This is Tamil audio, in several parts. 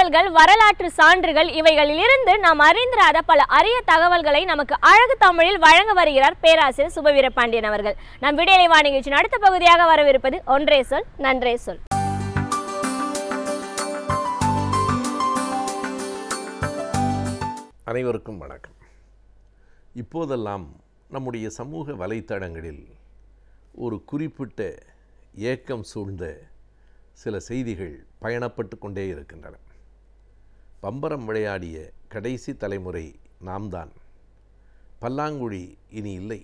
பாடல்கள், வரலாற்று சான்றுகள் இவைகளிலிருந்து நாம் அறிந்திராத பல அரிய தகவல்களை நமக்கு அழகு தமிழில் வழங்க வருகிறார் பேராசிரியர் சுபவீரபாண்டியன் அவர்கள். நம் விடியலை வா நிகழ்ச்சியின் அடுத்த பகுதியாக வரவிருப்பது ஒன்றே சொல் நன்றே சொல். அனைவருக்கும் வணக்கம். இப்போதெல்லாம் நம்முடைய சமூக வலைத்தளங்களில் ஒரு குறிப்பிட்ட ஏக்கம் சூழ்ந்த சில செய்திகள் பயணப்பட்டு கொண்டே இருக்கின்றன. பம்பரம் விளையாடிய கடைசி தலைமுறை நாம் தான். பல்லாங்குழி இனி இல்லை.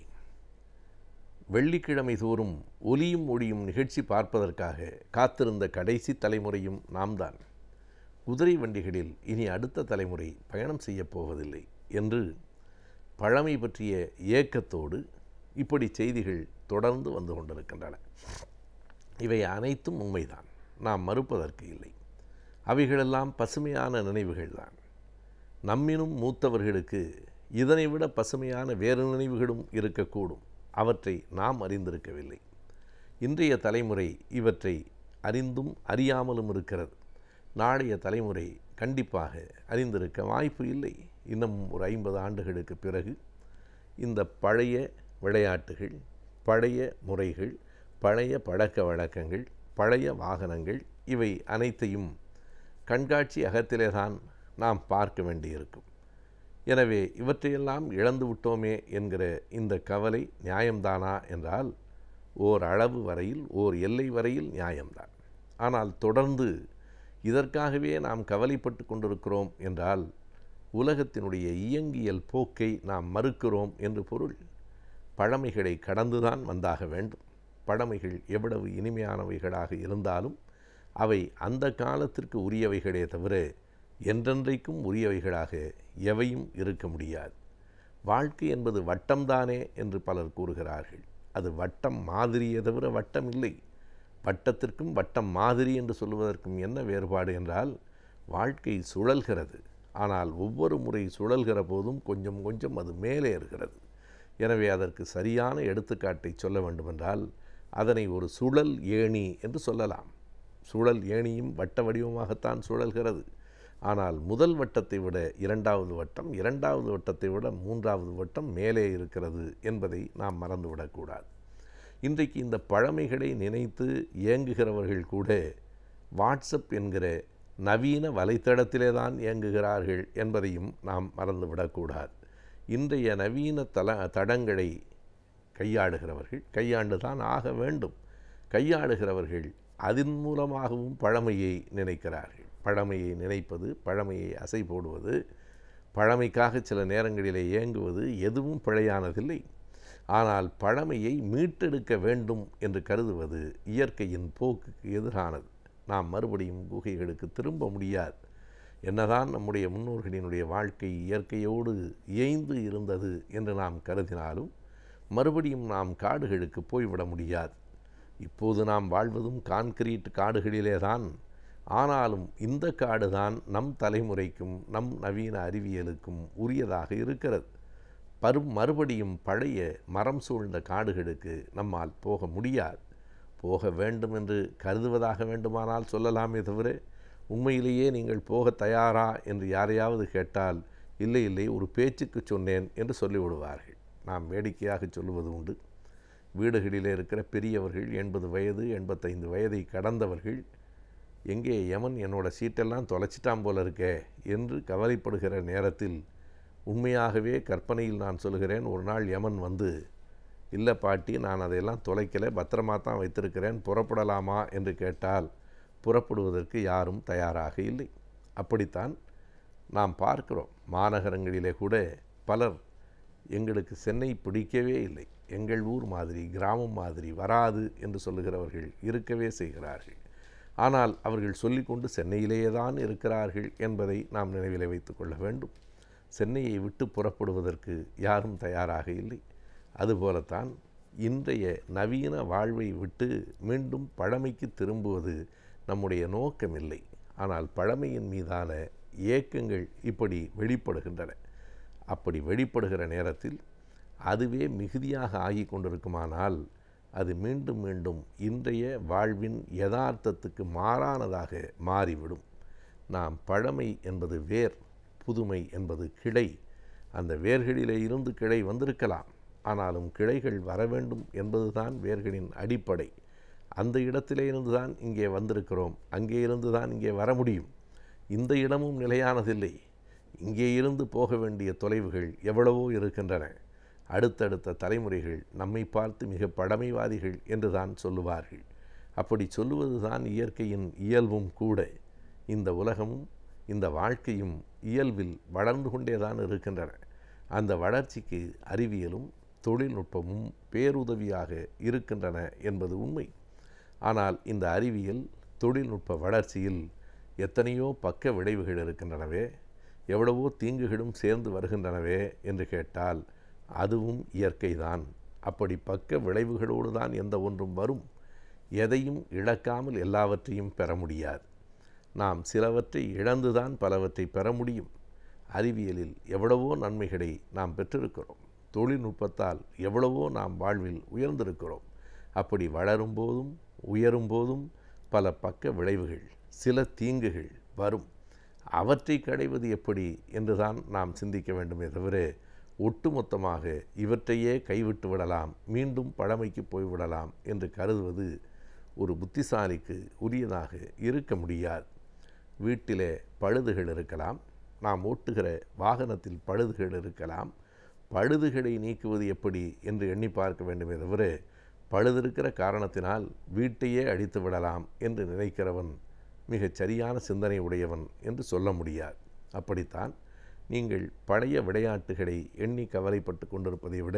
வெள்ளிக்கிழமை தோறும் ஒலியும் ஒளியும் நிகழ்ச்சி பார்ப்பதற்காக காத்திருந்த கடைசி தலைமுறையும் நாம் தான். குதிரை வண்டிகளில் இனி அடுத்த தலைமுறை பயணம் செய்யப் போவதில்லை என்று பழமை பற்றிய ஏக்கத்தோடு இப்படி செய்திகள் தொடர்ந்து வந்து கொண்டிருக்கின்றன. இவை அனைத்தும் உண்மைதான், நாம் மறுப்பதற்கு இல்லை. அவைகளெல்லாம் பசுமையான நினைவுகள்தான். நம்மினும் மூத்தவர்களுக்கு இதனை விட பசுமையான வேறு நினைவுகளும் இருக்கக்கூடும். அவற்றை நாம் அறிந்திருக்கவில்லை. இன்றைய தலைமுறை இவற்றை அறிந்தும் அறியாமலும் இருக்கிறது. நாளைய தலைமுறை கண்டிப்பாக அறிந்திருக்க வாய்ப்பு இல்லை. இன்னும் ஒரு 50 ஆண்டுகளுக்கு பிறகு இந்த பழைய விளையாட்டுகள், பழைய முறைகள், பழைய பழக்க வழக்கங்கள், பழைய வாகனங்கள் இவை அனைத்தையும் கண்காட்சி அகத்திலே தான் நாம் பார்க்க வேண்டியிருக்கும். எனவே இவற்றையெல்லாம் இழந்து விட்டோமே என்கிற இந்த கவலை நியாயம்தானா என்றால் ஓர் அளவு வரையில், ஓர் எல்லை வரையில் நியாயம்தான். ஆனால் தொடர்ந்து இதற்காகவே நாம் கவலைப்பட்டு கொண்டிருக்கிறோம் என்றால் உலகத்தினுடைய இயங்கியல் போக்கை நாம் மறுக்கிறோம் என்று பொருள். பழமைகளை கடந்துதான் வந்தாக வேண்டும். பழமைகள் எவ்வளவு இனிமையானவைகளாக இருந்தாலும் அவை அந்த காலத்திற்கு உரியவைகளே தவிர என்றென்றைக்கும் உரியவைகளாக எவையும் இருக்க முடியாது. வாழ்க்கை என்பது வட்டம்தானே என்று பலர் கூறுகிறார்கள். அது வட்டம் மாதிரியே தவிர வட்டம் இல்லை. வட்டத்திற்கும் வட்டம் மாதிரி என்று சொல்வதற்கும் என்ன வேறுபாடு என்றால், வாழ்க்கை சுழல்கிறது. ஆனால் ஒவ்வொரு முறை சுழல்கிற போதும் கொஞ்சம் கொஞ்சம் அது மேலே இருக்கிறது. எனவே அதற்கு சரியான எடுத்துக்காட்டை சொல்ல வேண்டுமென்றால் அதனை ஒரு சுழல் ஏணி என்று சொல்லலாம். சுழல் ஏணியும் வட்ட வடிவமாகத்தான் சுழல்கிறது. ஆனால் முதல் வட்டத்தை விட இரண்டாவது வட்டம், இரண்டாவது வட்டத்தை விட மூன்றாவது வட்டம் மேலே இருக்கிறது என்பதை நாம் மறந்துவிடக்கூடாது. இன்றைக்கு இந்த பழமைகளை நினைத்து இயங்குகிறவர்கள் கூட வாட்ஸ்அப் என்கிற நவீன வலைத்தளத்திலே தான் இயங்குகிறார்கள் என்பதையும் நாம் மறந்துவிடக்கூடாது. இன்றைய நவீன தடங்களை கையாண்டு தான் ஆக வேண்டும். கையாளுகிறவர்கள் அதன் மூலமாகவும் பழமையை நினைக்கிறார்கள். பழமையை நினைப்பது, பழமையை அசை போடுவது, பழமைக்காக சில நேரங்களிலே இயங்குவது எதுவும் பிழையானதில்லை. ஆனால் பழமையை மீட்டெடுக்க வேண்டும் என்று கருதுவது இயற்கையின் போக்குக்கு எதிரானது. நாம் மறுபடியும் குகைகளுக்கு திரும்ப முடியாது. என்னதான் நம்முடைய முன்னோர்களினுடைய வாழ்க்கை இயற்கையோடு இயைந்து இருந்தது என்று நாம் கருதினாலும் மறுபடியும் நாம் காடுகளுக்கு போய்விட முடியாது. இப்போது நாம் வாழ்வதும் கான்கிரீட் காடுகளிலே தான். ஆனாலும் இந்த காடு தான் நம் தலைமுறைக்கும் நம் நவீன அறிவியலுக்கும் உரியதாக இருக்கிறது. மறுபடியும் பழைய மரம் சூழ்ந்த காடுகளுக்கு நம்மால் போக முடியாது. போக வேண்டும் என்று கருதுவதாக வேண்டுமானால் சொல்லலாமே தவிர உண்மையிலேயே நீங்கள் போக தயாரா என்று யாரையாவது கேட்டால் இல்லை இல்லை ஒரு பேச்சுக்கு சொன்னேன் என்று சொல்லிவிடுவார்கள். நாம் வேடிக்கையாக சொல்லுவது உண்டு. வீடுகளிலே இருக்கிற பெரியவர்கள் 80 வயது 85 வயதை கடந்தவர்கள் எங்கே யமன் என்னோட சீட்டெல்லாம் தொலைச்சிட்டான் போல இருக்கே என்று கவலைப்படுகிற நேரத்தில் உண்மையாகவே கற்பனையில் நான் சொல்கிறேன், ஒரு நாள் யமன் வந்து இல்லை பாட்டி நான் அதையெல்லாம் தொலைக்கலை, பத்திரமா தான் வைத்திருக்கிறேன், புறப்படலாமா என்று கேட்டால் புறப்படுவதற்கு யாரும் தயாராக இல்லை. அப்படித்தான் நாம் பார்க்கிறோம். மாநகரங்களிலே கூட பலர் எங்களுக்கு சென்னை பிடிக்கவே இல்லை, எங்கள் ஊர் மாதிரி கிராமம் மாதிரி வராது என்று சொல்லுகிறவர்கள் இருக்கவே செய்கிறார்கள். ஆனால் அவர்கள் சொல்லிக்கொண்டு சென்னையிலேயே தான் இருக்கிறார்கள் என்பதை நாம் நினைவில் வைத்து கொள்ள வேண்டும். சென்னையை விட்டு புறப்படுவதற்கு யாரும் தயாராக இல்லை. அதுபோலத்தான் இன்றைய நவீன வாழ்வை விட்டு மீண்டும் பழமைக்கு திரும்புவது நம்முடைய நோக்கமில்லை. ஆனால் பழமையின் மீதான ஏக்கங்கள் இப்படி வெளிப்படுகின்றன. அப்படி வெளிப்படுகிற நேரத்தில் அதுவே மிகுதியாக ஆகி கொண்டிருக்குமானால் அது மீண்டும் மீண்டும் இன்றைய வாழ்வின் யதார்த்தத்துக்கு மாறானதாக மாறிவிடும். நாம் பழமை என்பது வேர், புதுமை என்பது கிளை. அந்த வேர்களிலே இருந்து கிளை வந்திருக்கலாம், ஆனாலும் கிளைகள் வர வேண்டும் என்பதுதான் வேர்களின் அடிப்படை. அந்த இடத்திலே இருந்துதான் இங்கே வந்திருக்கிறோம், அங்கே இருந்துதான் இங்கே வர முடியும். இந்த இடமும் நிலையானதில்லை. இங்கே இருந்து போக வேண்டிய தொலைவுகள் எவ்வளவோ இருக்கின்றன. அடுத்தடுத்த தலைமுறைகள் நம்மை பார்த்து மிக பழமைவாதிகள் என்று தான் சொல்லுவார்கள். அப்படி சொல்லுவதுதான் இயற்கையின் இயல்பும் கூட. இந்த உலகமும் இந்த வாழ்க்கையும் இயல்பில் வளர்ந்து கொண்டேதான் இருக்கின்றன. அந்த வளர்ச்சிக்கு அறிவியலும் தொழில்நுட்பமும் பேருதவியாக இருக்கின்றன என்பது உண்மை. ஆனால் இந்த அறிவியல் தொழில்நுட்ப வளர்ச்சியில் எத்தனையோ பக்க விளைவுகள் இருக்கின்றனவே, எவ்வளவோ தீங்குகளும் சேர்ந்து வருகின்றனவே என்று கேட்டால் அதுவும் இயற்கைதான். அப்படி பக்க விளைவுகளோடு தான் எந்த ஒன்றும் வரும். எதையும் இழக்காமல் எல்லாவற்றையும் பெற முடியாது. நாம் சிலவற்றை இழந்துதான் பலவற்றை பெற முடியும். அறிவியலில் எவ்வளவோ நன்மைகளை நாம் பெற்றிருக்கிறோம். தொழில்நுட்பத்தால் எவ்வளவோ நாம் வாழ்வில் உயர்ந்திருக்கிறோம். அப்படி வளரும் போதும் உயரும் போதும் பல பக்க விளைவுகள், சில தீங்குகள் வரும். அவற்றை களைவது எப்படி என்றுதான் நாம் சிந்திக்க வேண்டுமே தவிர ஒட்டுமொத்தமாக இவற்றையே கைவிட்டு விடலாம், மீண்டும் பழமைக்கு போய்விடலாம் என்று கருதுவது ஒரு புத்திசாலிக்கு உரியதாக இருக்க முடியாது. வீட்டிலே பழுதுகள் இருக்கலாம், நாம் ஓட்டுகிற வாகனத்தில் பழுதுகள் இருக்கலாம். பழுதுகளை நீக்குவது எப்படி என்று எண்ணி பார்க்க வேண்டுமே தவிர பழுதிருக்கிற காரணத்தினால் வீட்டையே அடித்து விடலாம் என்று நினைக்கிறவன் மிகச் சரியான சிந்தனை உடையவன் என்று சொல்ல முடியாது. அப்படித்தான் நீங்கள் பழைய விளையாட்டுகளை எண்ணி கவலைப்பட்டு கொண்டிருப்பதை விட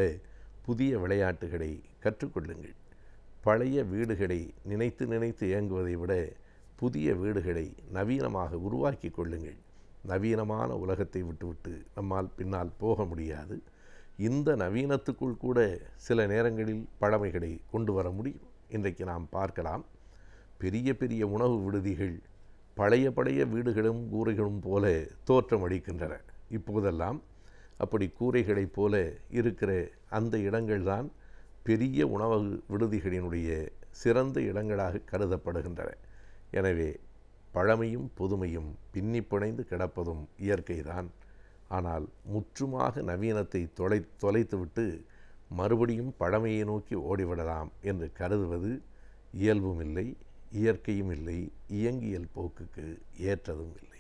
புதிய விளையாட்டுகளை கற்றுக்கொள்ளுங்கள். பழைய வீடுகளை நினைத்து நினைத்து இயங்குவதை விட புதிய வீடுகளை நவீனமாக உருவாக்கி கொள்ளுங்கள். நவீனமான உலகத்தை விட்டுவிட்டு நம்மால் பின்னால் போக முடியாது. இந்த நவீனத்துக்குள் கூட சில நேரங்களில் பழமைகளை கொண்டு வர முடியும். இன்றைக்கு நாம் பார்க்கலாம், பெரிய பெரிய உணவு விடுதிகள் பழைய பழைய வீடுகளும் கூரைகளும் போல தோற்றமளிக்கின்றன. இப்போதெல்லாம் அப்படி கூரைகளைப் போல இருக்கிற அந்த இடங்கள்தான் பெரிய உணவு விடுதிகளினுடைய சிறந்த இடங்களாக கருதப்படுகின்றன. எனவே பழமையும் புதுமையும் பின்னி பிணைந்து கிடப்பதும் இயற்கைதான். ஆனால் முற்றுமாக நவீனத்தை தொலைத்துவிட்டு மறுபடியும் பழமையை நோக்கி ஓடிவிடலாம் என்று கருதுவது இயல்பும் இல்லை, இயற்கையும் இல்லை, இயங்கியல் போக்குக்கு ஏற்றதும் இல்லை.